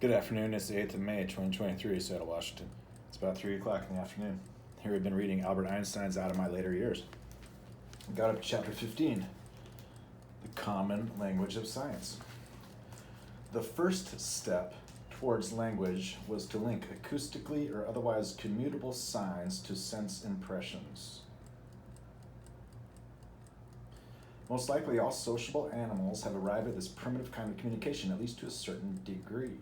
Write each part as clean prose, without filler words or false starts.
Good afternoon. It's the 8th of May, 2023, Seattle, Washington. It's about 3 o'clock in the afternoon. Here we've been reading Albert Einstein's Out of My Later Years. We got up to chapter 15, The Common Language of Science. The first step towards language was to link acoustically or otherwise commutable signs to sense impressions. Most likely all sociable animals have arrived at this primitive kind of communication, at least to a certain degree.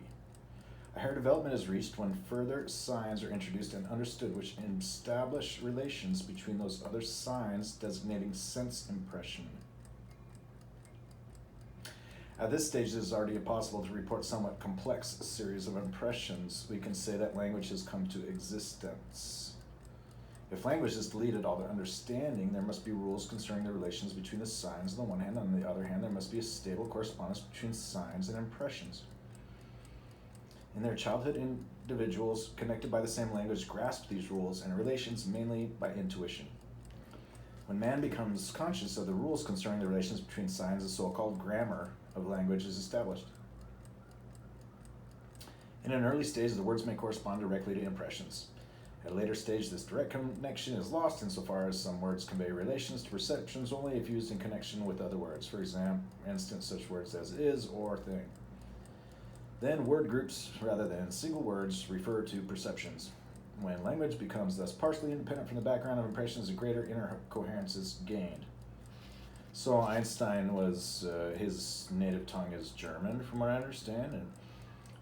A higher development is reached when further signs are introduced and understood which establish relations between those other signs designating sense impression. At this stage, it is already possible to report somewhat complex series of impressions. We can say that language has come to existence. If language is deleted all the understanding, there must be rules concerning the relations between the signs on the one hand, and on the other hand, there must be a stable correspondence between signs and impressions. In their childhood, individuals connected by the same language grasp these rules and relations mainly by intuition. When man becomes conscious of the rules concerning the relations between signs, the so-called grammar of language is established. In an early stage, the words may correspond directly to impressions. At a later stage, this direct connection is lost insofar as some words convey relations to perceptions only if used in connection with other words. For instance, such words as is or thing. Then word groups, rather than single words, refer to perceptions. When language becomes thus partially independent from the background of impressions, a greater inner coherence is gained. So Einstein was, his native tongue is German, from what I understand, and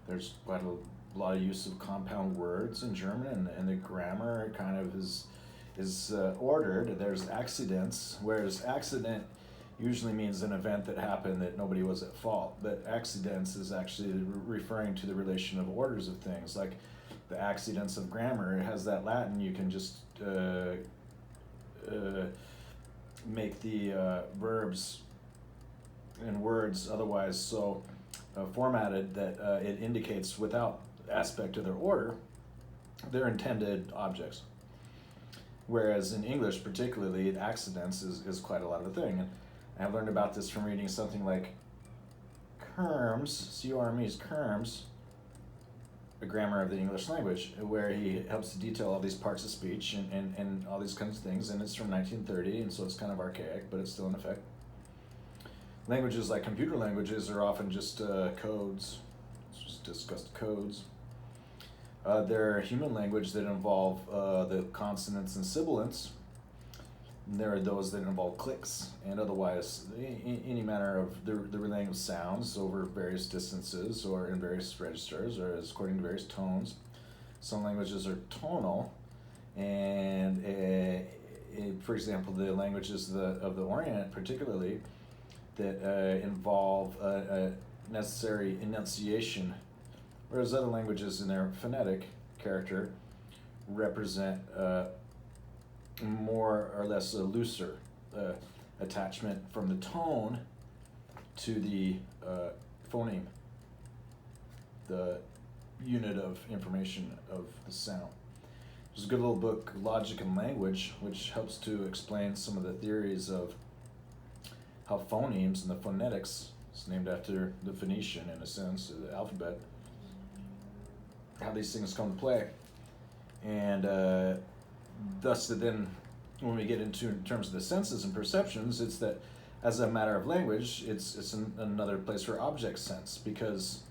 there's quite a lot of use of compound words in German, and the grammar kind of is ordered. There's accidents, whereas accident usually means an event that happened that nobody was at fault, but accidents is actually referring to the relation of orders of things, like the accidents of grammar. It has that Latin, you can just make the verbs and words otherwise so formatted that it indicates without aspect of their order their intended objects. Whereas in English particularly, accidents is quite a lot of a thing. And I've learned about this from reading something like Kerms, C-O-R-M-E's Kerms, A Grammar of the English Language, where he helps to detail all these parts of speech and all these kinds of things, and it's from 1930, and so it's kind of archaic, but it's still in effect. Languages like computer languages are often just codes. Let's just discuss codes. They're human language that involve the consonants and sibilants. And there are those that involve clicks and otherwise any manner of the relaying of sounds over various distances or in various registers or as according to various tones. Some languages are tonal, and for example, the languages of the Orient particularly that involve a necessary enunciation, whereas other languages in their phonetic character represent more or less a looser attachment from the tone to the phoneme, the unit of information of the sound. There's a good little book, Logic and Language, which helps to explain some of the theories of how phonemes and the phonetics, it's named after the Phoenician in a sense, the alphabet, how these things come to play. And thus then when we get into in terms of the senses and perceptions, it's that as a matter of language, it's another place for object sense, because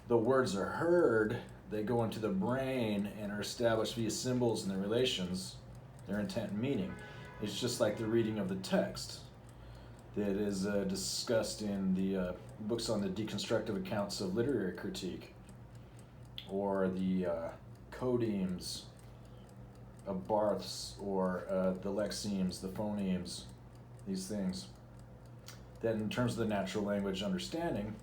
the words are heard, they go into the brain and are established via symbols and their relations, their intent and meaning. It's just like the reading of the text that is discussed in the books on the deconstructive accounts of literary critique, or the codemes of Barth's, or the lexemes, the phonemes, these things. Then in terms of the natural language understanding,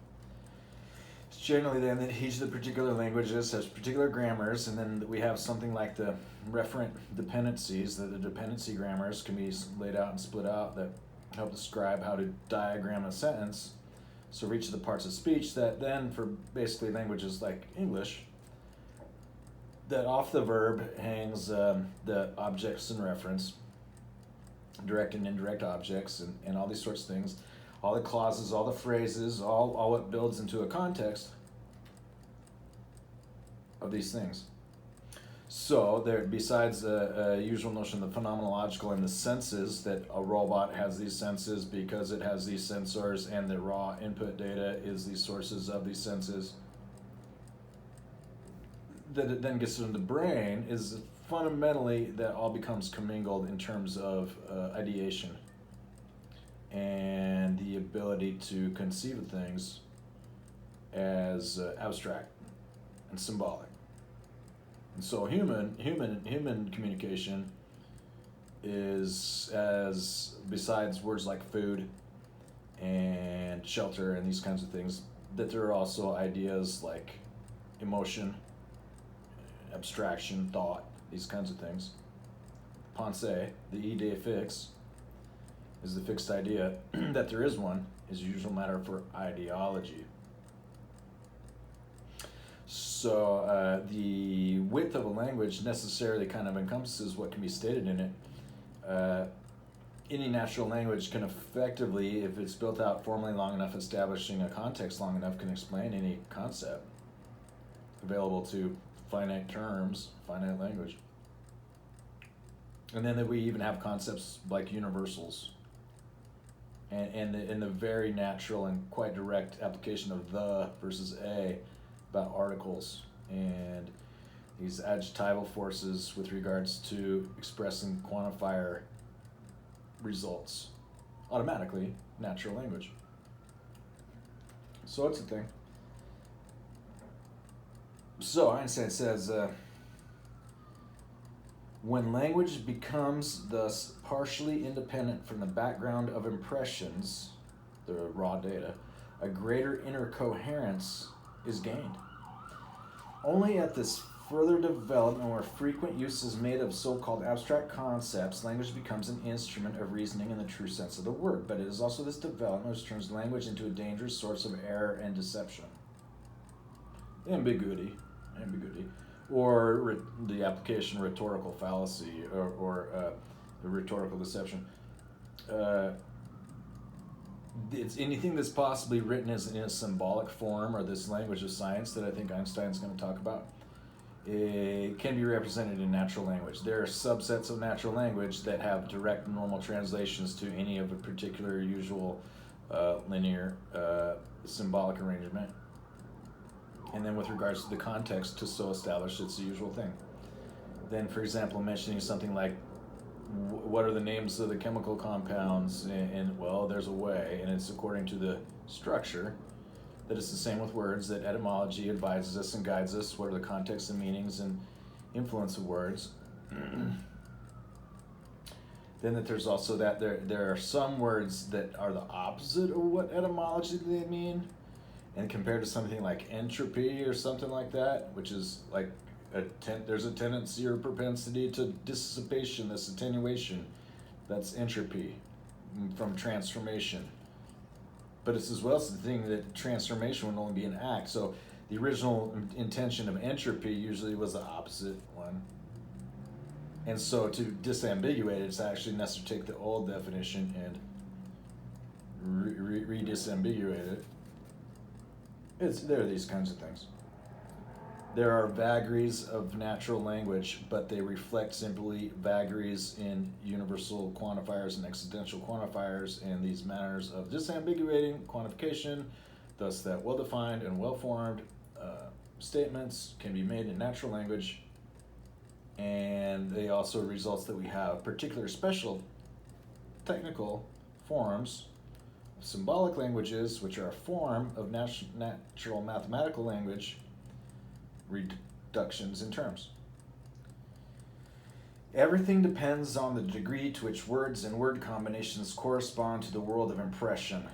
it's generally then that each of the particular languages has particular grammars, and then we have something like the referent dependencies, that the dependency grammars can be laid out and split out that help describe how to diagram a sentence. So for each of the parts of speech, that then for basically languages like English, that off the verb hangs the objects in reference, direct and indirect objects, and all these sorts of things, all the clauses, all the phrases, all what builds into a context. of these things. So there, besides a usual notion of the phenomenological and the senses, that a robot has these senses because it has these sensors, and the raw input data is the sources of these senses, that it then gets into the brain is fundamentally that all becomes commingled in terms of ideation and the ability to conceive of things as abstract and symbolic. And so human communication is, as besides words like food and shelter and these kinds of things, that there are also ideas like emotion, abstraction, thought, these kinds of things. Pensée, the idée fixe, is the fixed idea that there is one, is a usual matter for ideology. So the width of a language necessarily kind of encompasses what can be stated in it. Any natural language can effectively, if it's built out formally long enough, establishing a context long enough, can explain any concept available to finite terms, finite language. And then that we even have concepts like universals, and the very natural and quite direct application of the versus a about articles and these adjectival forces with regards to expressing quantifier results, automatically natural language. So it's a thing. So Einstein says, when language becomes thus partially independent from the background of impressions, the raw data, a greater inner coherence is gained. Only at this further development, where frequent use is made of so-called abstract concepts, language becomes an instrument of reasoning in the true sense of the word. But it is also this development which turns language into a dangerous source of error and deception. Ambiguity, or the application rhetorical fallacy, or the rhetorical deception. It's anything that's possibly written as in a symbolic form, or this language of science that I think Einstein's going to talk about. It can be represented in natural language. There are subsets of natural language that have direct normal translations to any of a particular usual linear symbolic arrangement. And then with regards to the context, to so establish it's the usual thing. Then, for example, mentioning something like, what are the names of the chemical compounds? And well, there's a way, and it's according to the structure, that it's the same with words, that etymology advises us and guides us. What are the contexts and meanings and influence of words? Then that there's also that there are some words that are the opposite of what etymology they mean, and compared to something like entropy or something like that, which is like there's a tendency or propensity to dissipation, this attenuation, that's entropy from transformation. But it's as well as the thing that transformation would only be an act. So the original intention of entropy usually was the opposite one. And so to disambiguate it, it's actually necessary to take the old definition and re-disambiguate it. There are these kinds of things. There are vagaries of natural language, but they reflect simply vagaries in universal quantifiers and existential quantifiers, and these manners of disambiguating quantification, thus that well-defined and well-formed statements can be made in natural language, and they also results that we have particular special technical forms of symbolic languages, which are a form of natural mathematical language, reductions in terms. Everything depends on the degree to which words and word combinations correspond to the world of impression.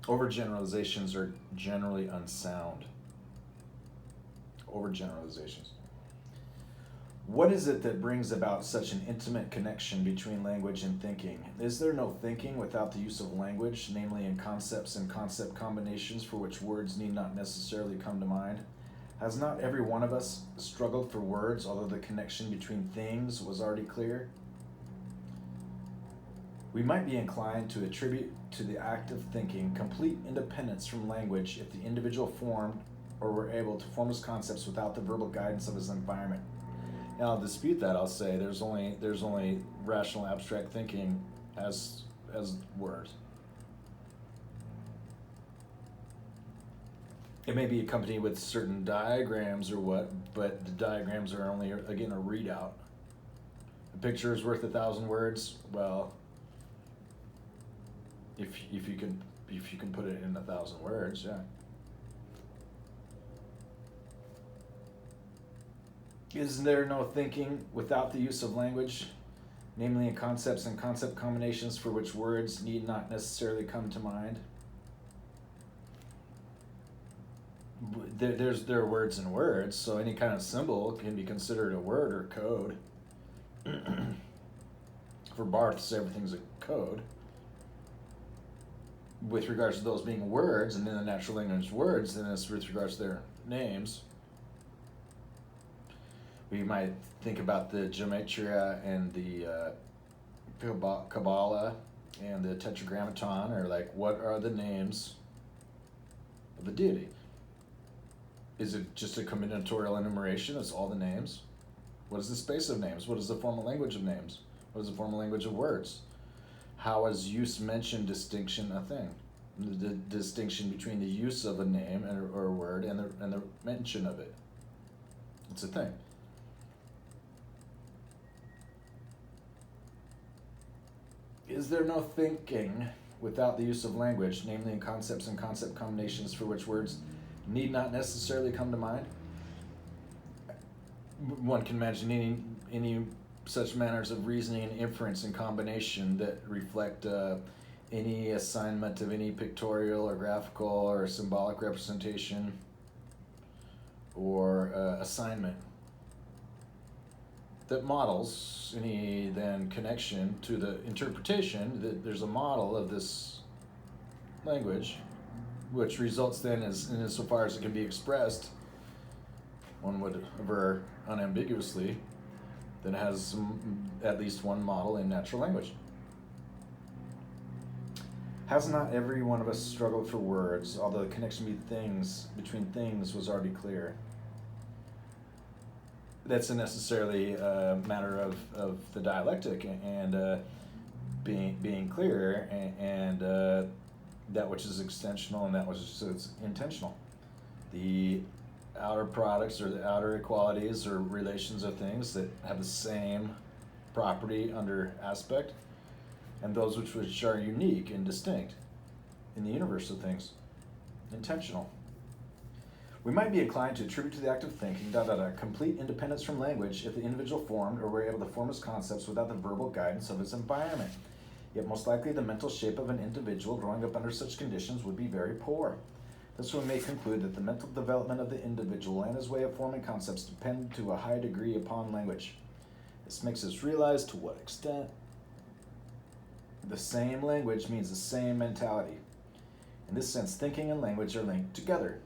Overgeneralizations are generally unsound. Overgeneralizations. What is it that brings about such an intimate connection between language and thinking? Is there no thinking without the use of language, namely in concepts and concept combinations for which words need not necessarily come to mind? Has not every one of us struggled for words, although the connection between things was already clear? We might be inclined to attribute to the act of thinking complete independence from language if the individual formed or were able to form his concepts without the verbal guidance of his environment. Now, I'll dispute that. I'll say there's only rational abstract thinking as words. It may be accompanied with certain diagrams or what, but the diagrams are only, again, a readout. A picture is worth 1,000 words. Well, if you can put it in 1,000 words, yeah. Is there no thinking without the use of language, namely in concepts and concept combinations for which words need not necessarily come to mind? There are words and words, so any kind of symbol can be considered a word or code. For Barths, everything's a code. With regards to those being words, and in the natural language words, then it's with regards to their names. We might think about the gematria and the Kabbalah and the Tetragrammaton, or like, what are the names of the deity? Is it just a combinatorial enumeration? That's all the names? What is the space of names? What is the formal language of names? What is the formal language of words? How is use, mention, distinction a thing? The distinction between the use of a name or a word and the mention of it. It's a thing. Is there no thinking without the use of language, namely in concepts and concept combinations for which words need not necessarily come to mind? One can imagine any such manners of reasoning and inference in combination that reflect any assignment of any pictorial or graphical or symbolic representation or assignment that models any then connection to the interpretation that there's a model of this language, which results then as insofar as it can be expressed, one would aver unambiguously, that it has at least one model in natural language. Has not every one of us struggled for words, although the connection between things was already clear? That's a necessarily matter of the dialectic and being clear and that which is extensional and that which is intentional. The outer products or the outer equalities or relations of things that have the same property under aspect, and those which are unique and distinct in the universe of things, intentional. We might be inclined to attribute to the act of thinking complete independence from language if the individual formed or were able to form his concepts without the verbal guidance of his environment. Yet most likely the mental shape of an individual growing up under such conditions would be very poor. Thus we may conclude that the mental development of the individual and his way of forming concepts depend to a high degree upon language. This makes us realize to what extent the same language means the same mentality. In this sense, thinking and language are linked together.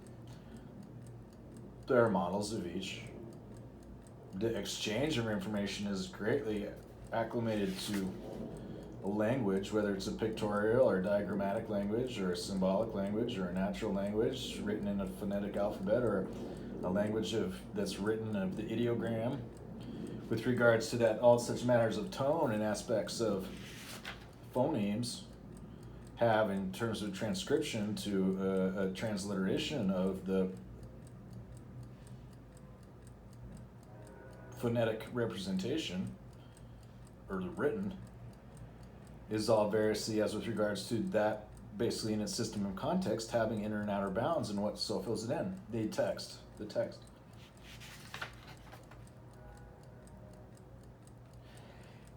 There are models of each. The exchange of information is greatly acclimated to a language, whether it's a pictorial or diagrammatic language or a symbolic language or a natural language written in a phonetic alphabet or a language that's written of the ideogram. With regards to that, all such matters of tone and aspects of phonemes have, in terms of transcription, to a transliteration of the phonetic representation, or the written, is all variously as with regards to that, basically in its system of context, having inner and outer bounds and what so fills it in, the text.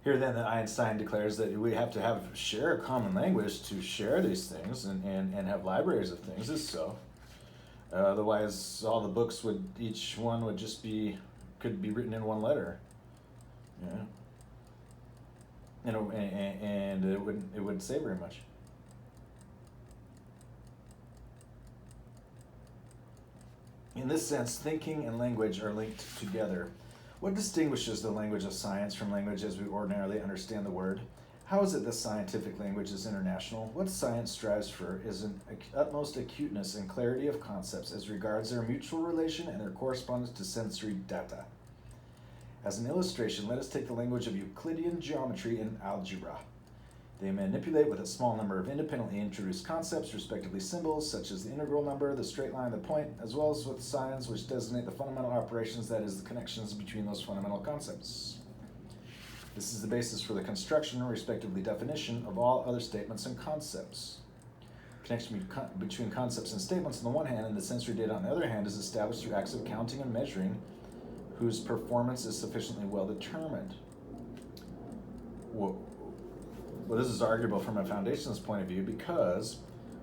Here then, Einstein declares that we have to share a common language to share these things and have libraries of things. Is so. Otherwise, all the books each one could be written in one letter. Yeah. And it wouldn't say very much. In this sense, thinking and language are linked together. What distinguishes the language of science from language as we ordinarily understand the word? How is it that scientific language is international? What science strives for is an utmost acuteness and clarity of concepts as regards their mutual relation and their correspondence to sensory data. As an illustration, let us take the language of Euclidean geometry and algebra. They manipulate with a small number of independently introduced concepts, respectively symbols, such as the integral number, the straight line, the point, as well as with signs which designate the fundamental operations, that is, the connections between those fundamental concepts. This is the basis for the construction, or respectively definition, of all other statements and concepts. Connection between concepts and statements on the one hand and the sensory data on the other hand is established through acts of counting and measuring, whose performance is sufficiently well determined. Well, this is arguable from a foundationalist point of view because,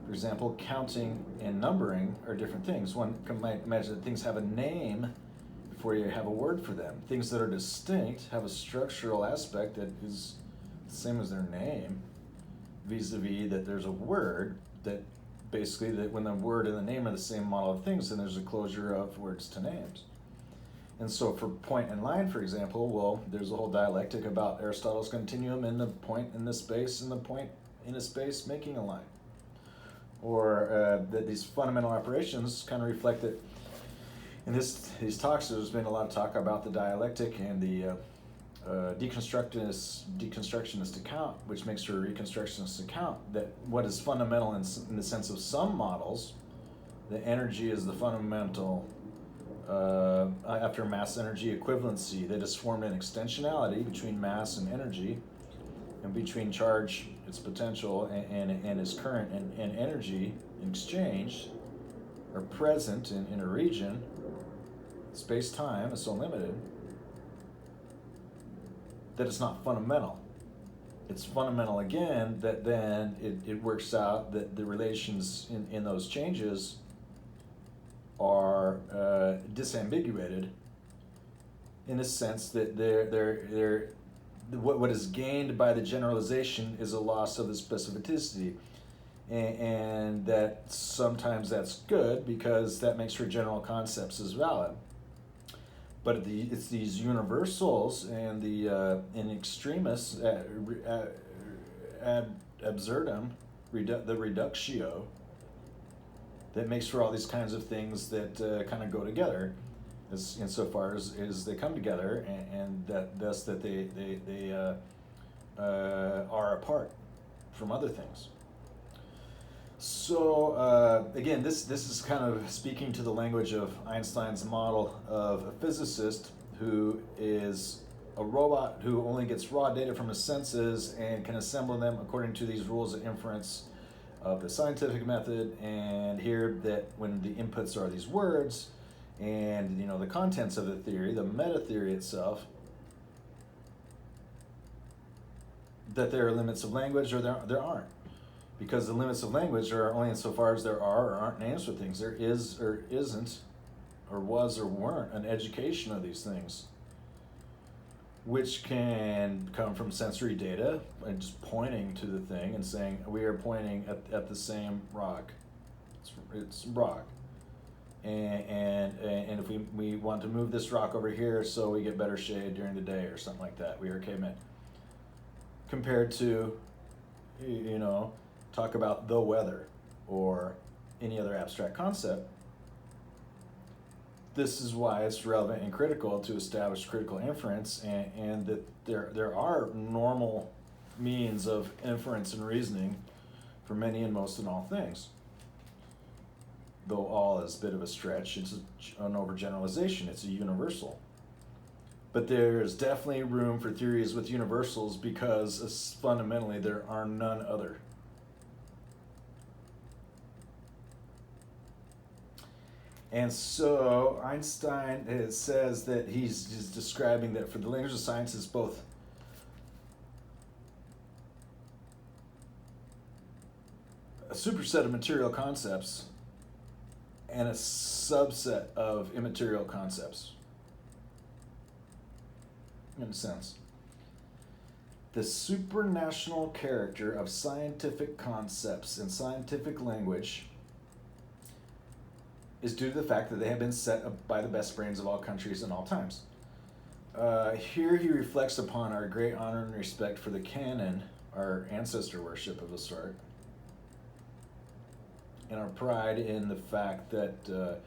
for example, counting and numbering are different things. One might imagine that things have a name before you have a word for them. Things that are distinct have a structural aspect that is the same as their name, vis-a-vis that there's a word that basically, that when the word and the name are the same model of things, then there's a closure of words to names. And so for point and line, for example, well, there's a whole dialectic about Aristotle's continuum and the point in the space and the point in a space making a line. Or that these fundamental operations kind of reflect that in these talks, there's been a lot of talk about the dialectic and the deconstructionist account, which makes for a reconstructionist account, that what is fundamental in the sense of some models, the energy is the fundamental, after mass energy equivalency, that is formed an extensionality between mass and energy, and between charge, its potential, and its current, and energy in exchange are present in a region. Space-time is so limited that it's not fundamental. It's fundamental again that then it works out that the relations in those changes are disambiguated in the sense that what is gained by the generalization is a loss of the specificity. And that sometimes that's good because that makes for general concepts as valid. But it's these universals and the in extremis ad absurdum, the reductio, that makes for all these kinds of things that kind of go together, as insofar as they come together, and that thus that they are apart from other things. So again, this is kind of speaking to the language of Einstein's model of a physicist who is a robot who only gets raw data from his senses and can assemble them according to these rules of inference of the scientific method. And here, that when the inputs are these words and the contents of the theory, the meta theory itself, that there are limits of language or there aren't. Because the limits of language are only insofar as there are or aren't names for things. There is or isn't, or was or weren't, an education of these things, which can come from sensory data and just pointing to the thing and saying, we are pointing at the same rock. It's rock. And if we want to move this rock over here so we get better shade during the day or something like that, we are cavemen. Compared to, talk about the weather or any other abstract concept. This is why it's relevant and critical to establish critical inference, and that there are normal means of inference and reasoning for many and most and all things. Though all is a bit of a stretch, it's an overgeneralization, it's a universal. But there's definitely room for theories with universals because fundamentally there are none other. And so Einstein says that he's describing that for the language of science is both a superset of material concepts and a subset of immaterial concepts, in a sense. The supranational character of scientific concepts and scientific language is due to the fact that they have been set up by the best brains of all countries and all times. Here he reflects upon our great honor and respect for the canon our ancestor worship of a sort, and our pride in the fact that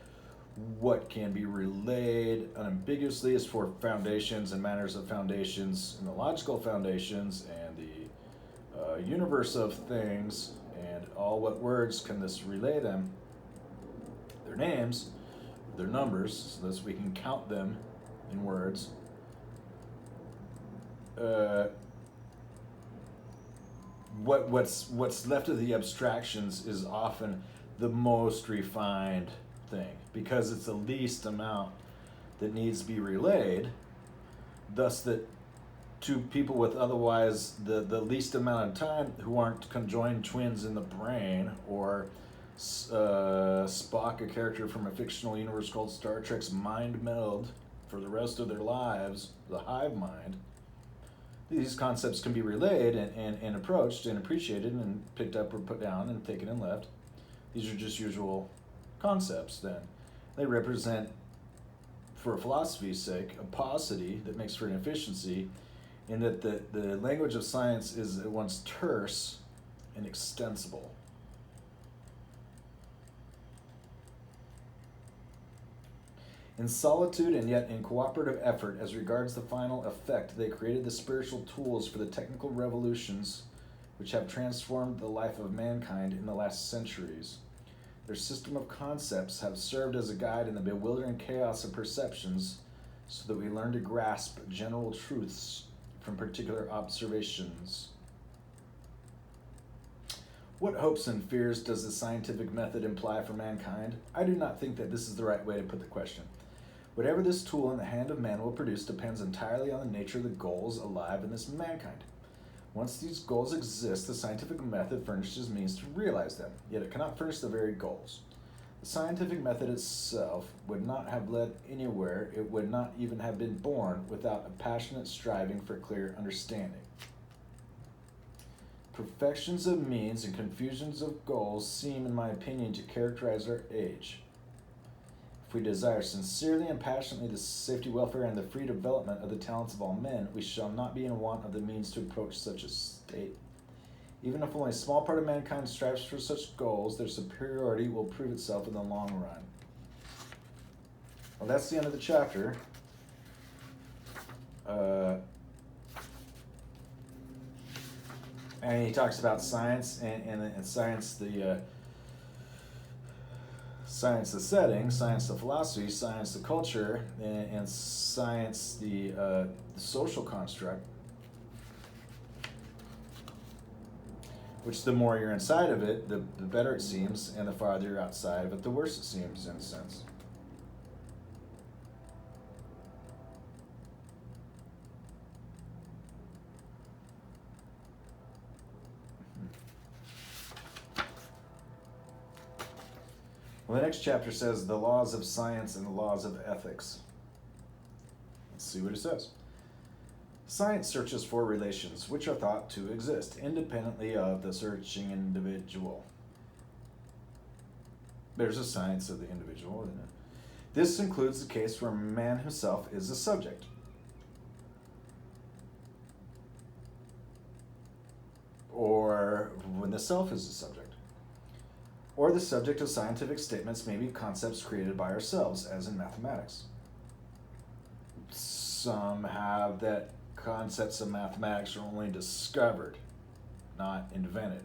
what can be relayed unambiguously is for foundations and matters of foundations and the logical foundations and the universe of things and all what words can this relay them, their names, their numbers, so that we can count them in words. What's left of the abstractions is often the most refined thing, because it's the least amount that needs to be relayed, thus that to people with otherwise the least amount of time, who aren't conjoined twins in the brain, or Spock, a character from a fictional universe called Star Trek's mind meld for the rest of their lives, the hive mind. These concepts can be relayed and approached and appreciated and picked up or put down and taken and left. These are just usual concepts then. They represent, for philosophy's sake, a paucity that makes for inefficiency, in that the language of science is at once terse and extensible. In solitude and yet in cooperative effort as regards the final effect, they created the spiritual tools for the technical revolutions which have transformed the life of mankind in the last centuries. Their system of concepts have served as a guide in the bewildering chaos of perceptions, so that we learn to grasp general truths from particular observations. What hopes and fears does the scientific method imply for mankind? I do not think that this is the right way to put the question. Whatever this tool in the hand of man will produce depends entirely on the nature of the goals alive in this mankind. Once these goals exist, the scientific method furnishes means to realize them, yet it cannot furnish the very goals. The scientific method itself would not have led anywhere, it would not even have been born without a passionate striving for clear understanding. Perfections of means and confusions of goals seem, in my opinion, to characterize our age. If we desire sincerely and passionately the safety, welfare, and the free development of the talents of all men, we shall not be in want of the means to approach such a state. Even if only a small part of mankind strives for such goals, their superiority will prove itself in the long run. Well, that's the end of the chapter. And he talks about science and science, science the setting, science the philosophy, science the culture, and science the social construct. Which the more you're inside of it, the better it seems, and the farther you're outside of it, the worse it seems, in a sense. Well, the next chapter says the laws of science and the laws of ethics. Let's see what it says. Science searches for relations which are thought to exist independently of the searching individual. There's a science of the individual, isn't it? This includes the case where man himself is the subject. Or when the self is the subject. Or the subject of scientific statements may be concepts created by ourselves, as in mathematics. Some have that concepts of mathematics are only discovered, not invented.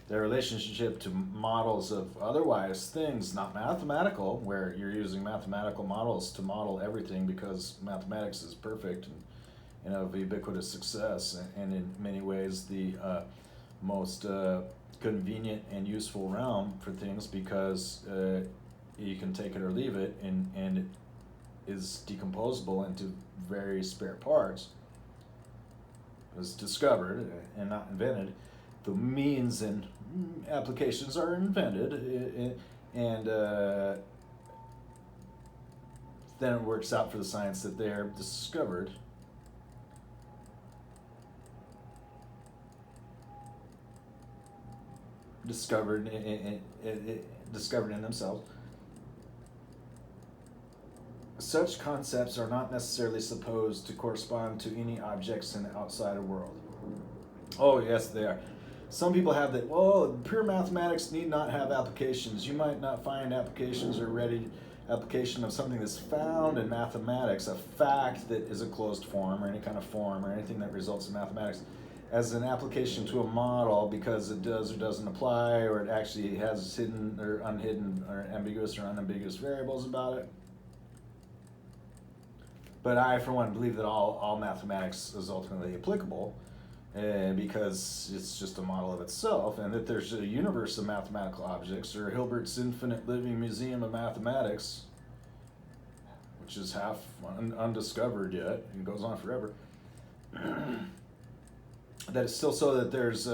Their relationship to models of otherwise things not mathematical, where you're using mathematical models to model everything because mathematics is perfect and of ubiquitous success, and in many ways the most convenient and useful realm for things, because you can take it or leave it, and it is decomposable into various spare parts. It was discovered and not invented. The means and applications are invented, and then it works out for the science that they're discovered. Discovered in themselves. Such concepts are not necessarily supposed to correspond to any objects in the outside world. Oh, yes, they are. Some people have that, well, pure mathematics need not have applications. You might not find applications or ready application of something that's found in mathematics, a fact that is a closed form or any kind of form or anything that results in mathematics, as an application to a model because it does or doesn't apply, or it actually has hidden or unhidden or ambiguous or unambiguous variables about it. But I, for one, believe that all mathematics is ultimately applicable because it's just a model of itself, and that there's a universe of mathematical objects, or Hilbert's infinite living museum of mathematics, which is half undiscovered yet and goes on forever. That it's still so that there's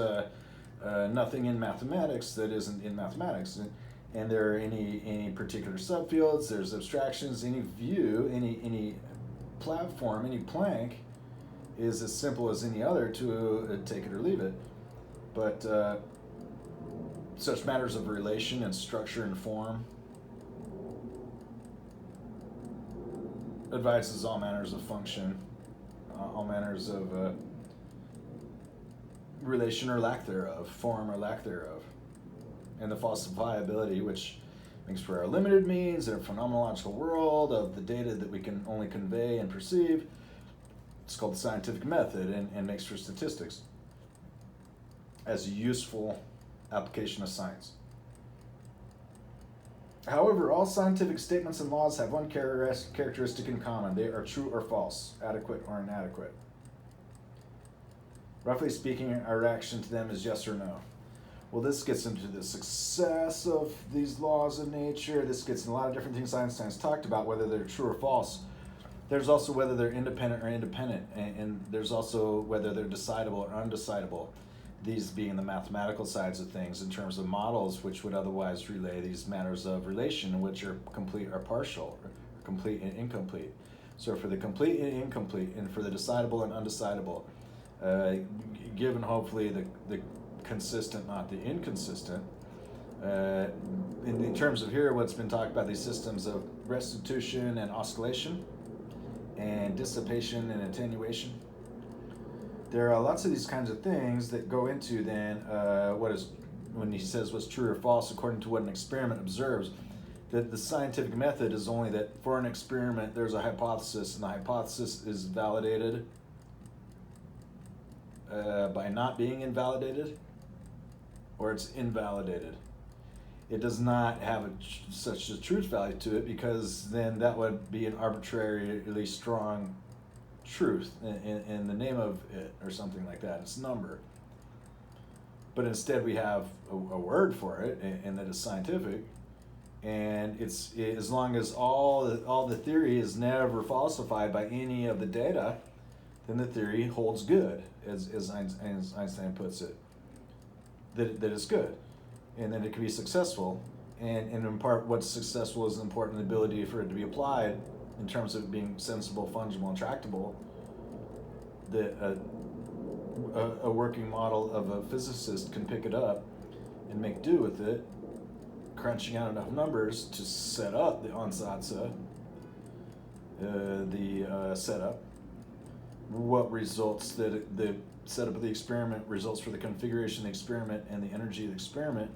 nothing in mathematics that isn't in mathematics. And there are any particular subfields, there's abstractions, any view, any platform, any plank is as simple as any other to take it or leave it. But such matters of relation and structure and form advises all manners of function, all manners of relation or lack thereof, form or lack thereof, and the falsifiability, which makes for our limited means in a phenomenological world of the data that we can only convey and perceive. It's called the scientific method, and makes for statistics as a useful application of science. However, all scientific statements and laws have one characteristic in common. They are true or false, adequate or inadequate. Roughly speaking, our reaction to them is yes or no. Well, this gets into the success of these laws of nature. This gets in a lot of different things Einstein's talked about, whether they're true or false. There's also whether they're independent or independent, and there's also whether they're decidable or undecidable. These being the mathematical sides of things in terms of models, which would otherwise relay these matters of relation, which are complete or partial, or complete and incomplete. So for the complete and incomplete, and for the decidable and undecidable, given hopefully the consistent, not the inconsistent, in terms of here what's been talked about, these systems of restitution and oscillation, and dissipation and attenuation. There are lots of these kinds of things that go into then what is, when he says what's true or false according to what an experiment observes, that the scientific method is only that for an experiment there's a hypothesis, and the hypothesis is validated by not being invalidated, or it's invalidated. It does not have such a truth value to it, because then that would be an arbitrarily strong truth in the name of it, or something like that. It's number. But instead we have a word for it, and that is scientific, and it's as long as all the theory is never falsified by any of the data, then the theory holds good, as Einstein puts it. That it's good, and then it can be successful, and in part what's successful is important, the ability for it to be applied in terms of being sensible, fungible, and tractable. That a working model of a physicist can pick it up and make do with it, crunching out enough numbers to set up the ansatz, the setup. What results that the setup of the experiment results for the configuration of the experiment and the energy of the experiment.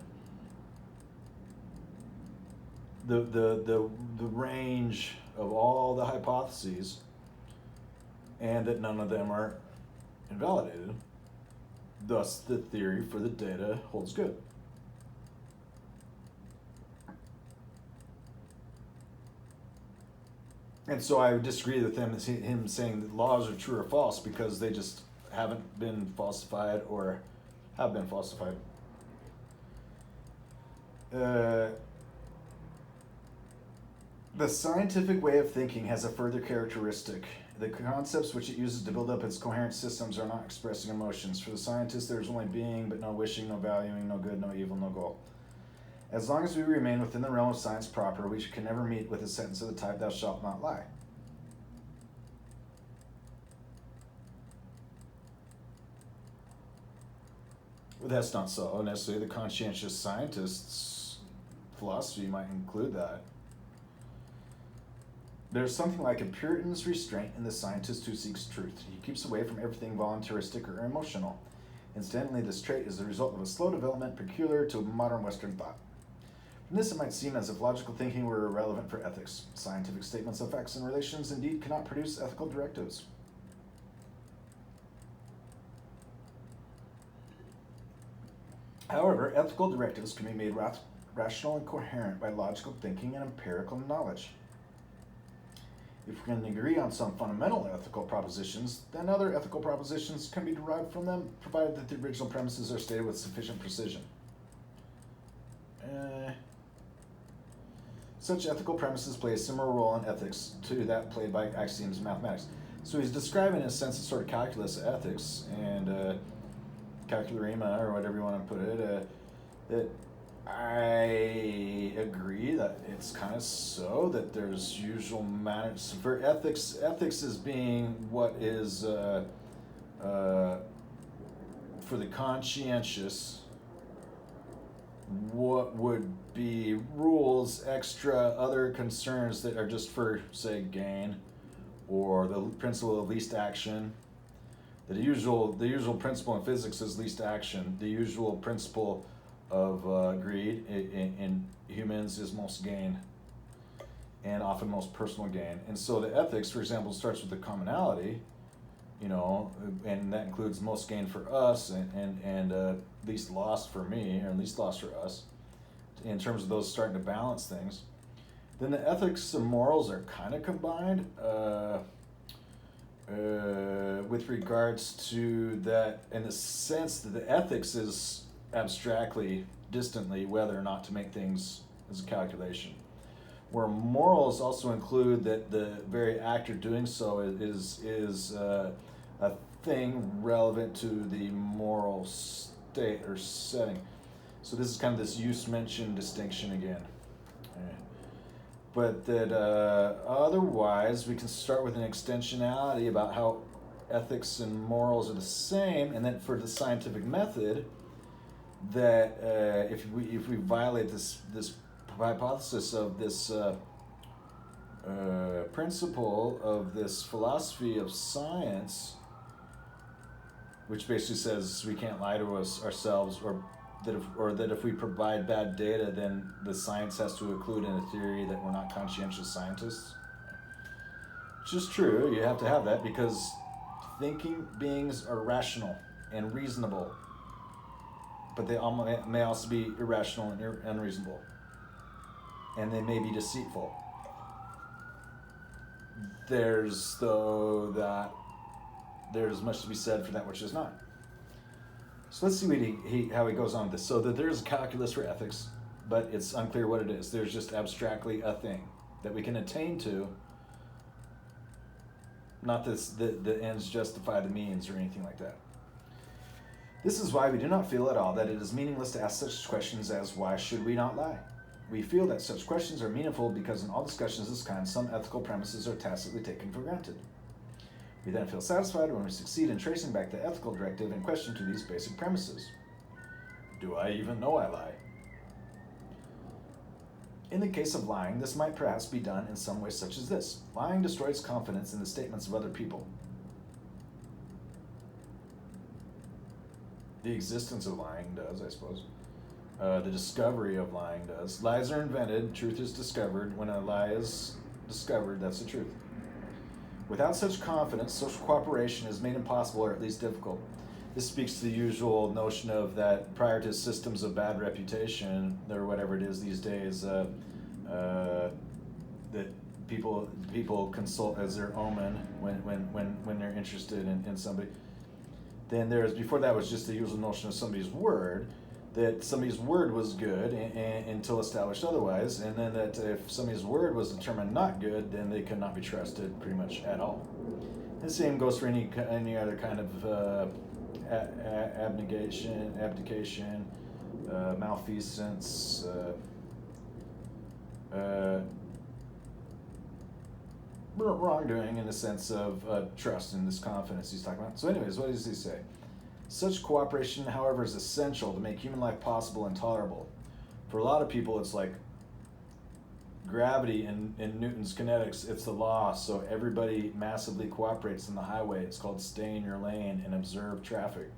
The range of all the hypotheses, and that none of them are invalidated. Thus, the theory for the data holds good. And so I would disagree with him saying that laws are true or false, because they just haven't been falsified or have been falsified. The scientific way of thinking has a further characteristic. The concepts which it uses to build up its coherent systems are not expressing emotions. For the scientist, there is only being, but no wishing, no valuing, no good, no evil, no goal. As long as we remain within the realm of science proper, we can never meet with a sentence of the type, "Thou shalt not lie." Well, that's not so necessarily. The conscientious scientist's philosophy might include that. There's something like a Puritan's restraint in the scientist who seeks truth. He keeps away from everything voluntaristic or emotional. Incidentally, this trait is the result of a slow development peculiar to modern Western thought. From this, it might seem as if logical thinking were irrelevant for ethics. Scientific statements of facts and relations indeed cannot produce ethical directives. However, ethical directives can be made rational and coherent by logical thinking and empirical knowledge. If we can agree on some fundamental ethical propositions, then other ethical propositions can be derived from them, provided that the original premises are stated with sufficient precision. Such ethical premises play a similar role in ethics to that played by axioms in mathematics. So he's describing, in a sense, a sort of calculus ethics and calcularema, or whatever you want to put it, that I agree that it's kind of so that there's usual manners for ethics. Ethics is being what is for the conscientious, what would be rules, extra other concerns that are just for, say, gain, or the principle of least action. The usual principle in physics is least action. The usual principle of greed in humans is most gain, and often most personal gain. And so the ethics, for example, starts with the commonality, and that includes most gain for us and least loss for me, or least loss for us, in terms of those starting to balance things. Then the ethics and morals are kind of combined with regards to that, in the sense that the ethics is abstractly, distantly, whether or not to make things as a calculation. Where morals also include that the very act of doing so is a thing relevant to the moral state or setting. So this is kind of this use-mention distinction again. But that otherwise we can start with an extensionality about how ethics and morals are the same, and then for the scientific method, that if we violate this hypothesis of this principle of this philosophy of science, which basically says we can't lie to ourselves, or that if we provide bad data, then the science has to include in a theory that we're not conscientious scientists. Which is true, you have to have that, because thinking beings are rational and reasonable, but they may also be irrational and unreasonable, and they may be deceitful. There's much to be said for that which is not. So let's see how he goes on with this. So that there's a calculus for ethics, but it's unclear what it is. There's just abstractly a thing that we can attain to. Not that the ends justify the means or anything like that. This is why we do not feel at all that it is meaningless to ask such questions as, why should we not lie? We feel that such questions are meaningful because in all discussions of this kind, some ethical premises are tacitly taken for granted. We then feel satisfied when we succeed in tracing back the ethical directive in question to these basic premises. Do I even know I lie? In the case of lying, this might perhaps be done in some way such as this. Lying destroys confidence in the statements of other people. The existence of lying does, I suppose. The discovery of lying does. Lies are invented, truth is discovered. When a lie is discovered, that's the truth. Without such confidence, social cooperation is made impossible, or at least difficult. This speaks to the usual notion of that prior to systems of bad reputation, or whatever it is these days, that people consult as their omen when they're interested in somebody. Then before that was just the usual notion of somebody's word, that somebody's word was good until established otherwise, and then that if somebody's word was determined not good, then they could not be trusted pretty much at all. The same goes for any other kind of abdication, malfeasance, wrongdoing in the sense of trust and this confidence he's talking about. So anyways, what does he say? Such cooperation, however, is essential to make human life possible and tolerable. For a lot of people, it's like gravity in Newton's kinetics, it's the law, so everybody massively cooperates in the highway. It's called stay in your lane and observe traffic.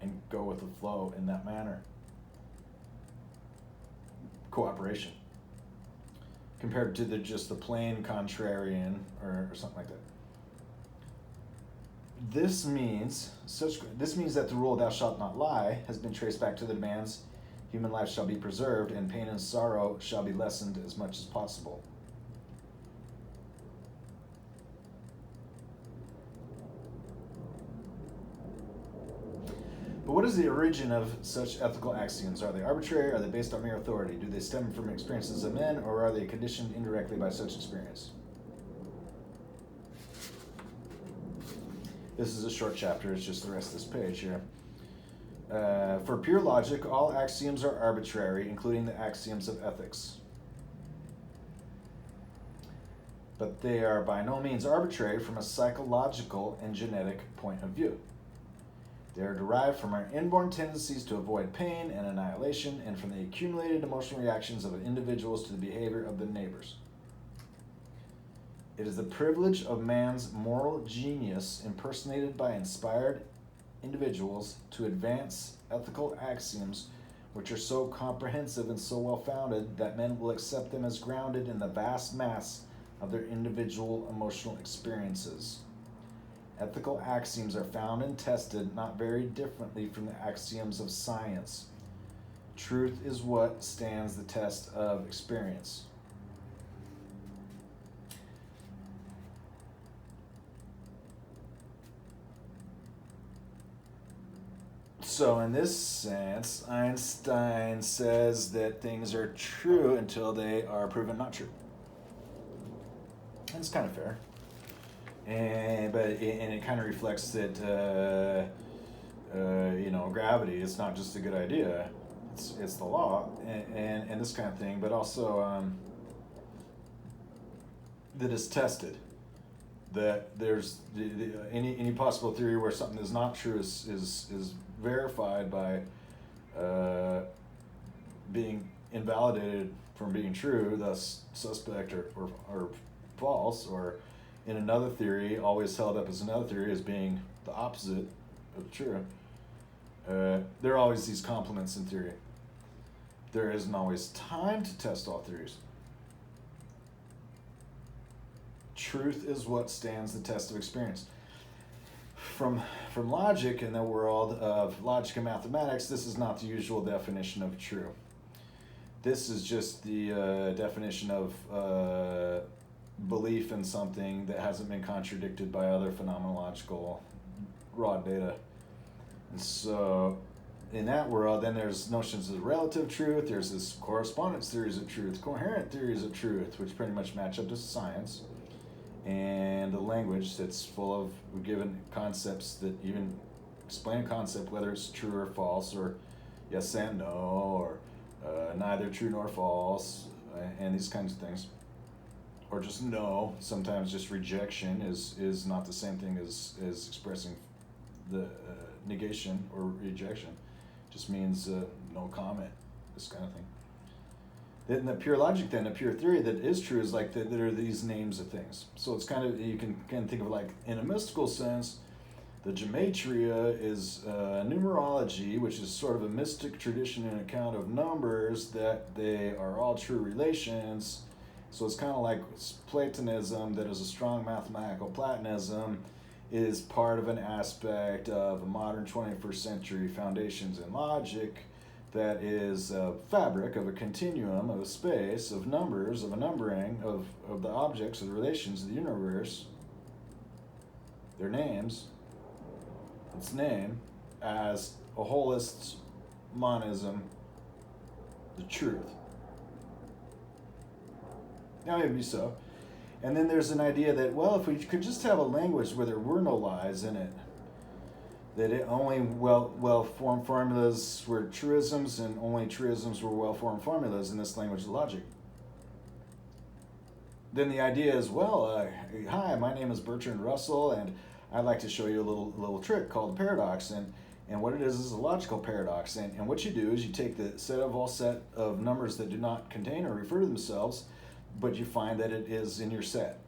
and go with the flow in that manner. Cooperation. Compared to just the plain contrarian or something like that. This means that the rule "thou shalt not lie" has been traced back to the demands: human life shall be preserved, and pain and sorrow shall be lessened as much as possible. But what is the origin of such ethical axioms? Are they arbitrary? Are they based on mere authority? Do they stem from experiences of men, or are they conditioned indirectly by such experience? This is a short chapter. It's just the rest of this page here. For pure logic, all axioms are arbitrary, including the axioms of ethics. But they are by no means arbitrary from a psychological and genetic point of view. They are derived from our inborn tendencies to avoid pain and annihilation, and from the accumulated emotional reactions of individuals to the behavior of the neighbors. It is the privilege of man's moral genius, impersonated by inspired individuals, to advance ethical axioms which are so comprehensive and so well founded that men will accept them as grounded in the vast mass of their individual emotional experiences. Ethical axioms are found and tested not very differently from the axioms of science. Truth is what stands the test of experience. So in this sense, Einstein says that things are true until they are proven not true. And it's kind of fair. And it kind of reflects that gravity is not just a good idea; it's the law, and this kind of thing. But also that it's tested. That there's any possible theory where something is not true is verified by being invalidated from being true, thus suspect or false, or in another theory, always held up as another theory as being the opposite of true. There are always these complements in theory. There isn't always time to test all theories. Truth is what stands the test of experience. From logic in the world of logic and mathematics, this is not the usual definition of true. This is just the definition of belief in something that hasn't been contradicted by other phenomenological raw data. And so in that world, then there's notions of relative truth, there's this correspondence theories of truth, coherent theories of truth, which pretty much match up to science, and a language that's full of given concepts that even explain a concept, whether it's true or false, or yes and no, or neither true nor false, and these kinds of things. Or just no. Sometimes just rejection is not the same thing as expressing the negation or rejection. Just means no comment, this kind of thing. Then the pure logic, then a pure theory that is true is like that there are these names of things. So it's kind of, you can think of like in a mystical sense, the gematria is numerology, which is sort of a mystic tradition and account of numbers, that they are all true relations. So it's kind of like Platonism, that is a strong mathematical Platonism, is part of an aspect of a modern 21st century foundations in logic that is a fabric of a continuum of a space of numbers, of a numbering of the objects, of the relations of the universe, their names, its name, as a holist's monism, the truth. Now, maybe so. And then there's an idea that, well, if we could just have a language where there were no lies in it, that it only well-formed formulas were truisms, and only truisms were well-formed formulas in this language of logic. Then the idea is, well, hi, my name is Bertrand Russell, and I'd like to show you a little trick called a paradox. And what it is a logical paradox. And what you do is you take the set of numbers that do not contain or refer to themselves, but you find that it is in your set.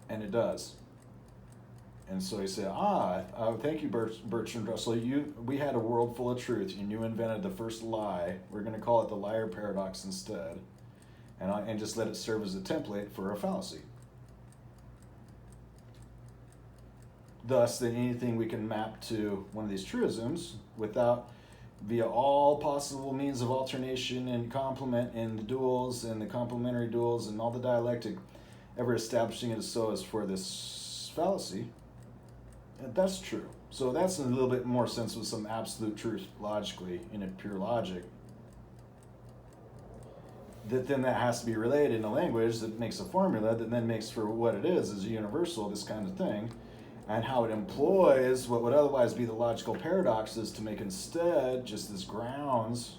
And it does. And so he said, thank you, Bertrand Russell. We had a world full of truth, and you invented the first lie. We're going to call it the liar paradox instead, and just let it serve as a template for a fallacy. Thus, then anything we can map to one of these truisms via all possible means of alternation and complement and the duals and the complementary duals and all the dialectic, ever establishing it so as for this fallacy. And that's true. So that's in a little bit more sense with some absolute truth logically in a pure logic. That has to be related in a language that makes a formula that then makes for what it is a universal, this kind of thing, and how it employs what would otherwise be the logical paradoxes to make instead just this grounds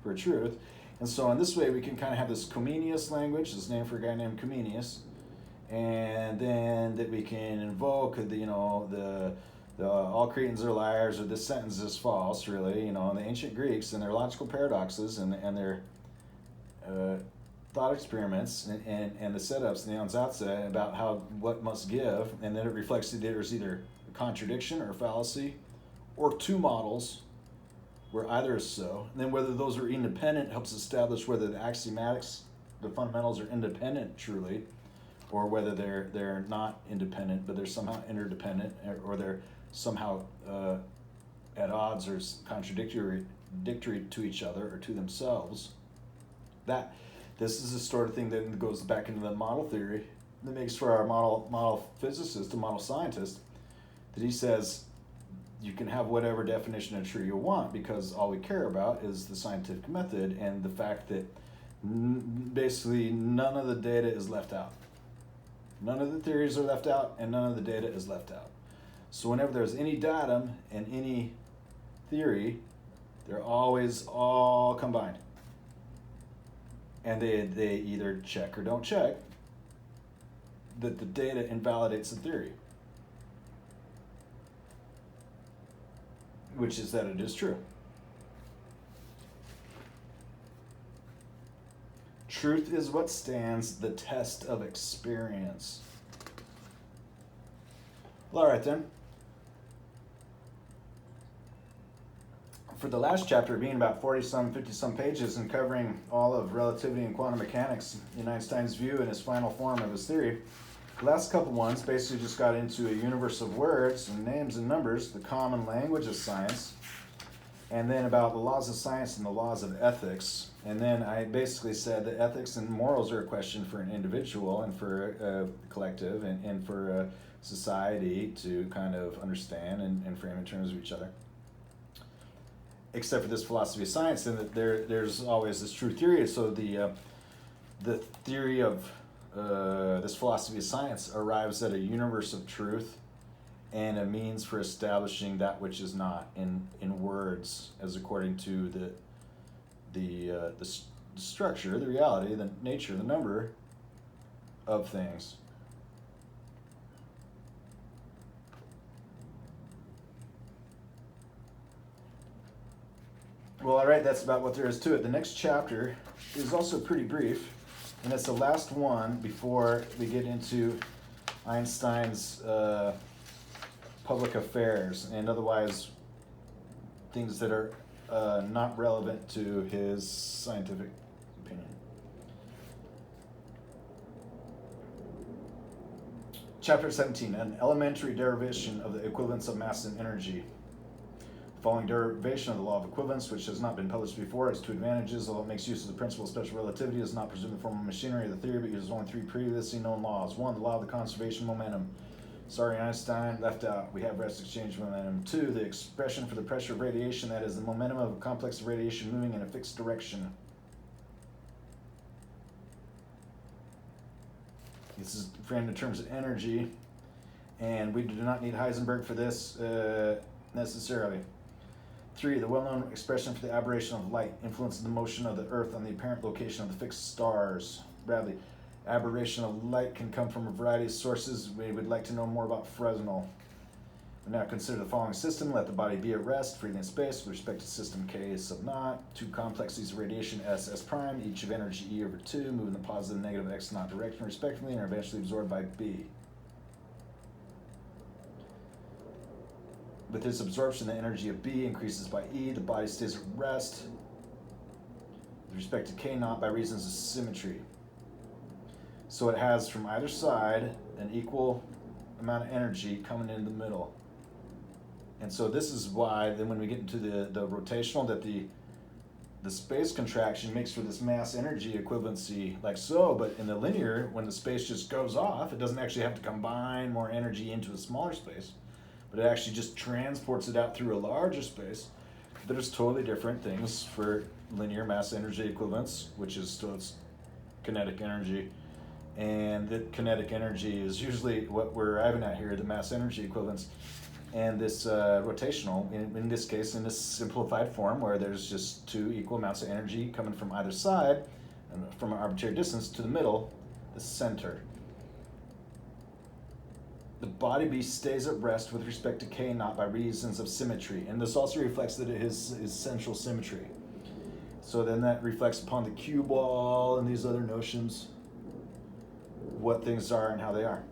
for truth. And so in this way we can kind of have this Comenius language, this name for a guy named Comenius, and then that we can invoke the all Cretans are liars, or this sentence is false, really, and the ancient Greeks and their logical paradoxes and their thought experiments and the setups and the ansatz about what must give, and then it reflects that there's either a contradiction or a fallacy, or two models where either is so. And then whether those are independent helps establish whether the axiomatics, the fundamentals, are independent truly, or whether they're not independent, but they're somehow interdependent, or they're somehow at odds or contradictory to each other or to themselves. This is the sort of thing that goes back into the model theory that makes for our model physicist, a model scientist, that he says you can have whatever definition of true you want, because all we care about is the scientific method and the fact that basically none of the data is left out. None of the theories are left out, and none of the data is left out. So whenever there's any datum and any theory, they're always all combined. And they either check or don't check that the data invalidates the theory, which is that it is true. Truth is what stands the test of experience. Well, all right then. For the last chapter, being about 50-some pages and covering all of relativity and quantum mechanics in Einstein's view and his final form of his theory, the last couple ones basically just got into a universe of words and names and numbers, the common language of science, and then about the laws of science and the laws of ethics. And then I basically said that ethics and morals are a question for an individual and for a collective and for a society to kind of understand and frame in terms of each other. Except for this philosophy of science, and that there's always this true theory. So the theory of this philosophy of science arrives at a universe of truth and a means for establishing that which is not in words, as according to the structure, the reality, the nature, the number of things. Well, all right, that's about what there is to it. The next chapter is also pretty brief, and it's the last one before we get into Einstein's public affairs and otherwise things that are not relevant to his scientific opinion. Chapter 17, an elementary derivation of the equivalence of mass and energy. Following derivation of the law of equivalence, which has not been published before, has two advantages. Although it makes use of the principle of special relativity, does not presume the formal machinery of the theory, but uses only three previously known laws. 1, the law of the conservation momentum. Sorry, Einstein, left out. We have rest exchange momentum. 2, the expression for the pressure of radiation, that is the momentum of a complex of radiation moving in a fixed direction. This is framed in terms of energy, and we do not need Heisenberg for this necessarily. 3, the well-known expression for the aberration of light influences the motion of the Earth on the apparent location of the fixed stars. Bradley, aberration of light can come from a variety of sources. We would like to know more about Fresnel. We now consider the following system. Let the body be at rest, freely in space, with respect to system K sub naught. 2 complexities of radiation S prime, each of energy E over 2, move in the positive and negative X naught direction respectively, and are eventually absorbed by B. With its absorption, the energy of B increases by E. The body stays at rest with respect to K naught by reasons of symmetry. So it has from either side an equal amount of energy coming in the middle. And so this is why then when we get into the rotational, that the space contraction makes for this mass energy equivalency like so, but in the linear, when the space just goes off, it doesn't actually have to combine more energy into a smaller space, but it actually just transports it out through a larger space. There's totally different things for linear mass energy equivalence, which is still its kinetic energy. And the kinetic energy is usually what we're arriving at here, the mass energy equivalence. And this rotational, in this case, in this simplified form, where there's just two equal amounts of energy coming from either side, and from an arbitrary distance to the middle, the center. The body B stays at rest with respect to K naught by reasons of symmetry. And this also reflects that it is central symmetry. So then that reflects upon the cue ball and these other notions, what things are and how they are.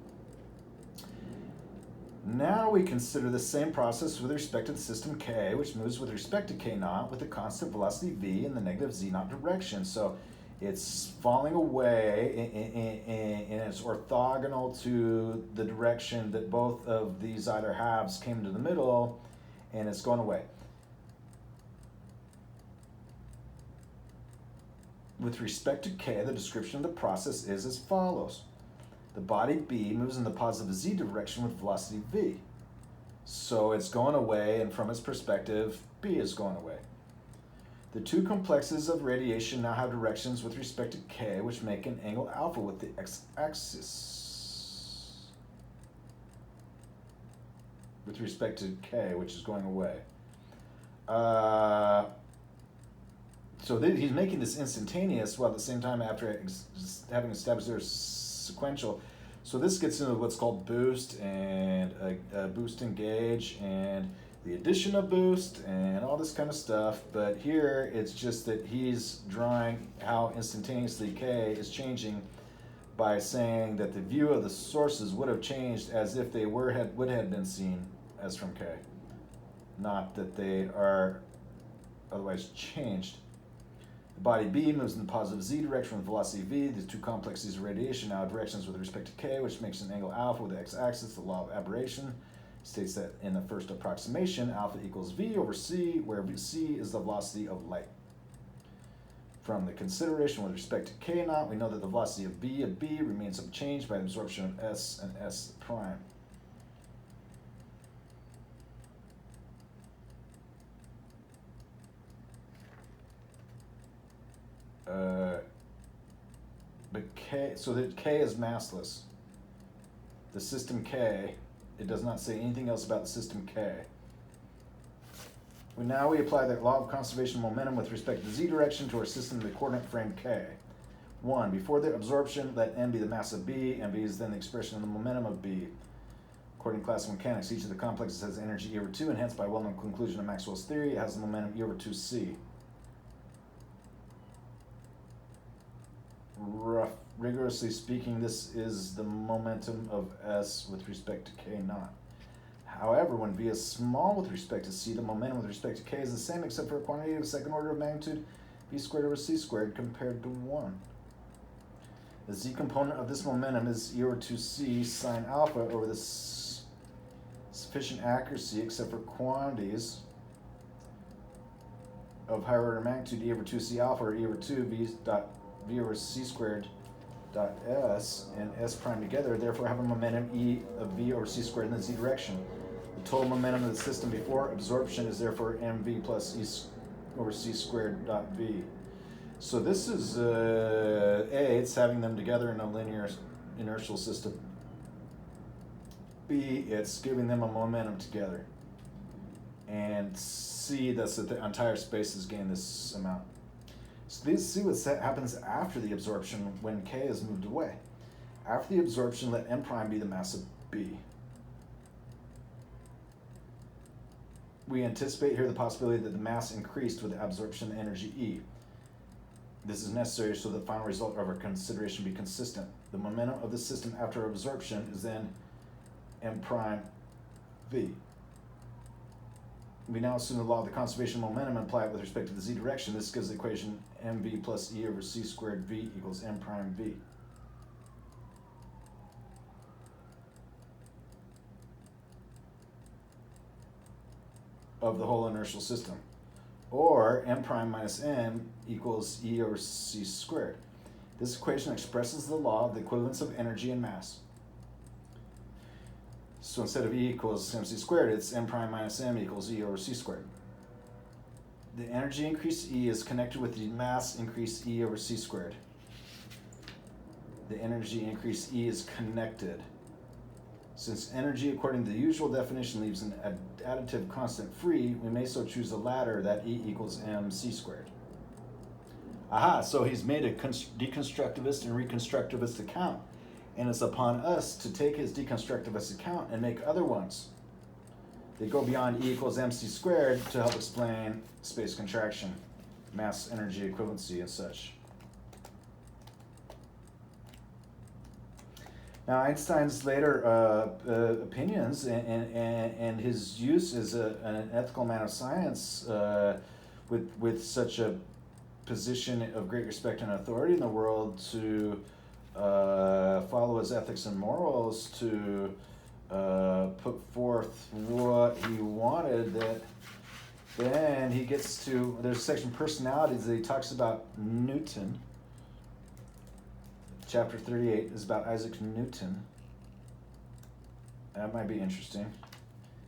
Now we consider the same process with respect to the system K, which moves with respect to K naught with a constant velocity V in the negative Z naught direction. So it's falling away and it's orthogonal to the direction that both of these either halves came to the middle, and it's going away. With respect to K, the description of the process is as follows. The body B moves in the positive Z direction with velocity V. So it's going away, and from its perspective, B is going away. The two complexes of radiation now have directions with respect to K, which make an angle alpha with the x-axis. With respect to K, which is going away. So he's making this instantaneous, while at the same time, after having established their sequential. So this gets into what's called boost and boost engage and the addition of boost and all this kind of stuff. But here it's just that he's drawing how instantaneously K is changing by saying that the view of the sources would have changed as if they would have been seen as from K, not that they are otherwise changed. The body B moves in the positive Z direction with velocity V. These two complexes of radiation now have directions with respect to K, which makes an angle alpha with the x-axis. The law of aberration states that in the first approximation, alpha equals V over C, where C is the velocity of light. From the consideration with respect to K naught, we know that the velocity of B remains unchanged by absorption of S and S prime. But K, so that K is massless. The system K, it does not say anything else about the system K. Now we apply the law of conservation of momentum with respect to the Z direction to our system in the coordinate frame K. 1. Before the absorption, let M be the mass of B, and B is then the expression of the momentum of B. According to classical mechanics, each of the complexes has energy E over 2, and hence by well-known conclusion of Maxwell's theory, it has the momentum E over 2c. Rigorously speaking, this is the momentum of S with respect to K naught. However, when V is small with respect to C, the momentum with respect to K is the same except for a quantity of second order of magnitude, V squared over C squared compared to 1. The Z component of this momentum is E over 2C sine alpha over the sufficient accuracy except for quantities of higher order magnitude, E over 2C alpha or E over 2 V over C squared dot S and S prime together, therefore have a momentum E of V over C squared in the Z direction. The total momentum of the system before absorption is therefore mv plus E over C squared dot V. So this is A, it's having them together in a linear inertial system. B, it's giving them a momentum together. And C, that's that the entire space is gained this amount. So let's see what happens after the absorption when K is moved away. After the absorption, let M prime be the mass of B. We anticipate here the possibility that the mass increased with the absorption energy E. This is necessary so the final result of our consideration be consistent. The momentum of the system after absorption is then M prime V. we now assume the law of the conservation of momentum and apply it with respect to the z direction. This gives the equation mv plus e over c squared v equals m prime v. Of the whole inertial system. Or m prime minus m equals e over c squared. This equation expresses the law of the equivalence of energy and mass. So instead of E equals mc squared, it's m prime minus m equals E over c squared. The energy increase E is connected with the mass increase E over c squared. The energy increase E is connected. Since energy, according to the usual definition, leaves an additive constant free, we may so choose the latter, that E equals mc squared. Aha, so he's made a deconstructivist and reconstructivist account. And it's upon us to take his deconstructivist account and make other ones. They go beyond E equals mc squared to help explain space contraction, mass energy equivalency, and such. Now, Einstein's later opinions and his use as an ethical man of science with such a position of great respect and authority in the world to follow his ethics and morals, to put forth what he wanted, that then he gets to, there's a section personalities that he talks about Newton. Chapter 38 is about Isaac Newton. That might be interesting.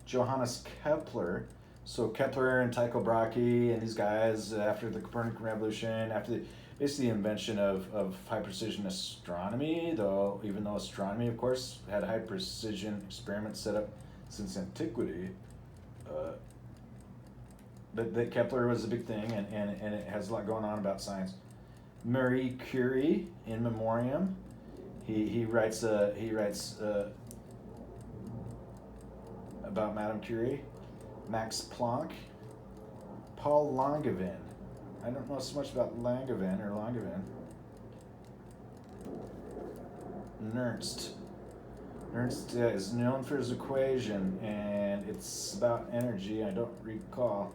Johannes Kepler. So Kepler and Tycho Brahe and these guys, after the Copernican Revolution, after basically the invention of high precision astronomy, though even though astronomy, of course, had high precision experiments set up since antiquity, but Kepler was a big thing, and it has a lot going on about science. Marie Curie, in memoriam, he writes about Madame Curie. Max Planck, Paul Langevin. I don't know so much about Langevin. Nernst. Nernst is known for his equation, and it's about energy. I don't recall.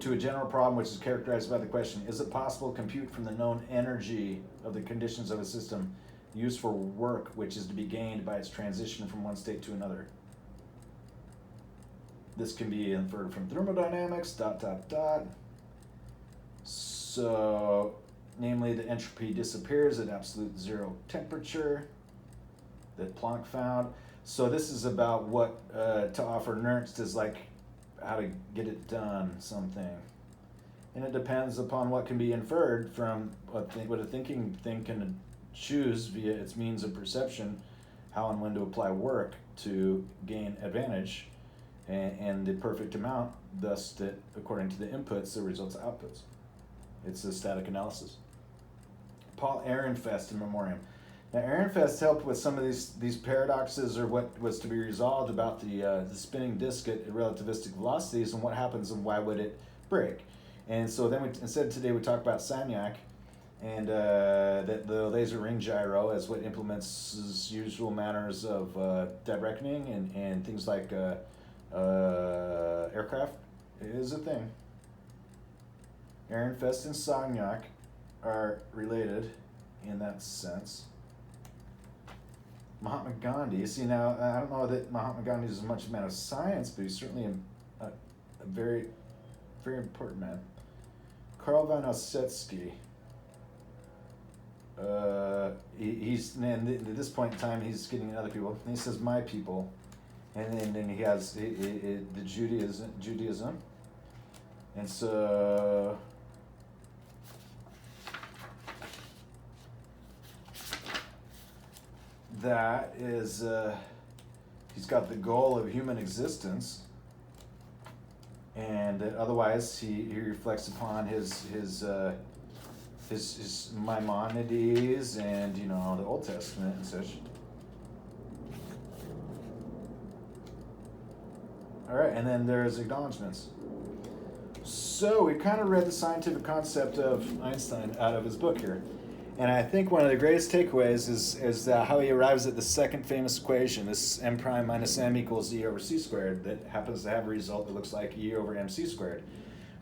To a general problem which is characterized by the question, is it possible to compute from the known energy of the conditions of a system used for work which is to be gained by its transition from one state to another? This can be inferred from thermodynamics, ... So, namely, the entropy disappears at absolute zero temperature that Planck found. So this is about what to offer Nernst is like how to get it done, something. And it depends upon what can be inferred from what a thinking thing can choose via its means of perception, how and when to apply work to gain advantage, and the perfect amount, thus that according to the inputs, the results outputs. It's a static analysis. Paul Ehrenfest in memoriam. Now Ehrenfest helped with some of these paradoxes, or what was to be resolved about the spinning disk at relativistic velocities and what happens and why would it break. And so then instead today we talk about Samyak and that the laser ring gyro as what implements usual manners of directing and things like aircraft is a thing. Ehrenfest and Samyak are related in that sense. Mahatma Gandhi. See, now, I don't know that Mahatma Gandhi is as much a man of science, but he's certainly a very, very important man. Karl von Ossetsky. He's and at this point in time, he's getting at other people. And he says, "My people," and then he has the Judaism, and so. That is, he's got the goal of human existence, and otherwise he reflects upon his Maimonides and the Old Testament and such. All right, and then there's acknowledgments. So we kind of read the scientific concept of Einstein out of his book here. And I think one of the greatest takeaways is how he arrives at the second famous equation, this m prime minus m equals e over c squared, that happens to have a result that looks like e over mc squared,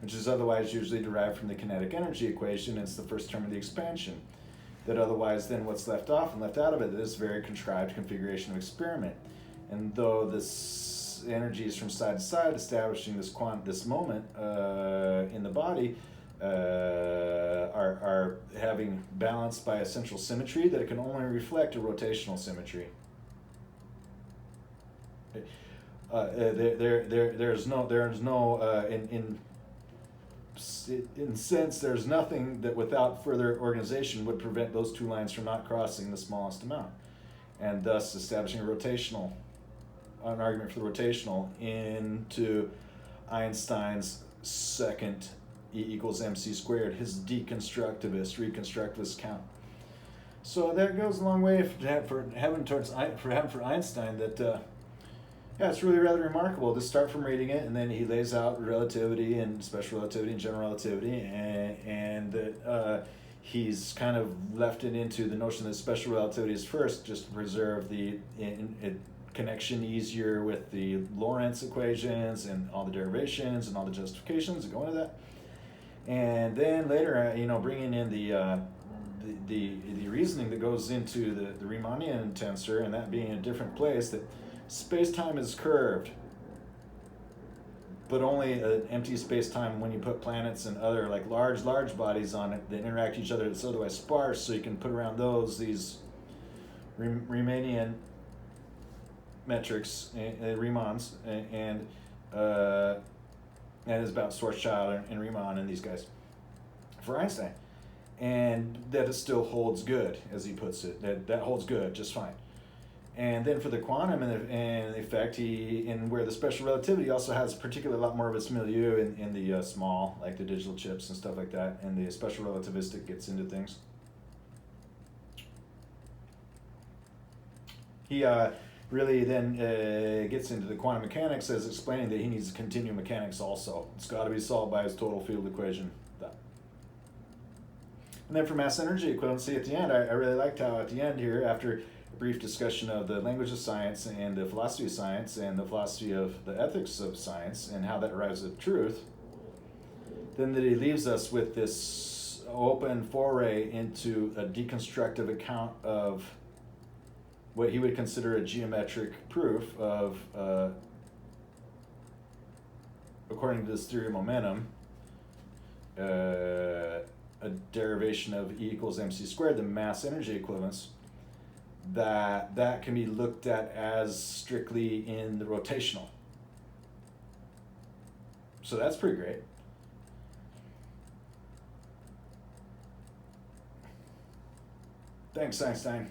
which is otherwise usually derived from the kinetic energy equation. It's the first term of the expansion. That otherwise then what's left off and left out of it is very contrived configuration of experiment. And though this energy is from side to side, establishing this moment in the body, are having balanced by essential symmetry that it can only reflect a rotational symmetry. There's no in sense there's nothing that without further organization would prevent those two lines from not crossing the smallest amount, and thus establishing an argument for the rotational into Einstein's second E equals mc squared, his deconstructivist, reconstructivist count. So that goes a long way for Einstein that yeah, it's really rather remarkable to start from reading it, and then he lays out relativity and special relativity and general relativity, and that he's kind of left it into the notion that special relativity is first, just to preserve the connection easier with the Lorentz equations and all the derivations and all the justifications that go into that. And then later, bringing in the reasoning that goes into the Riemannian tensor, and that being in a different place, that space-time is curved, but only an empty space-time when you put planets and other like large bodies on it that interact with each other that's otherwise sparse, so you can put around these Riemannian metrics, Riemanns, and it's about Schwarzschild and Riemann and these guys for Einstein, and that it still holds good, as he puts it, that holds good just fine. And then for the quantum and the effect, where the special relativity also has particularly a lot more of its milieu in the small, like the digital chips and stuff like that, and the special relativistic gets into things. He really then gets into the quantum mechanics as explaining that he needs continuum mechanics also. It's got to be solved by his total field equation. And then for mass energy equivalency at the end, I really liked how at the end here, after a brief discussion of the language of science and the philosophy of science and the philosophy of the ethics of science and how that arrives at truth, then that he leaves us with this open foray into a deconstructive account of what he would consider a geometric proof of, according to this theory of momentum, a derivation of E equals mc squared, the mass energy equivalence, that can be looked at as strictly in the rotational. So that's pretty great. Thanks, Einstein.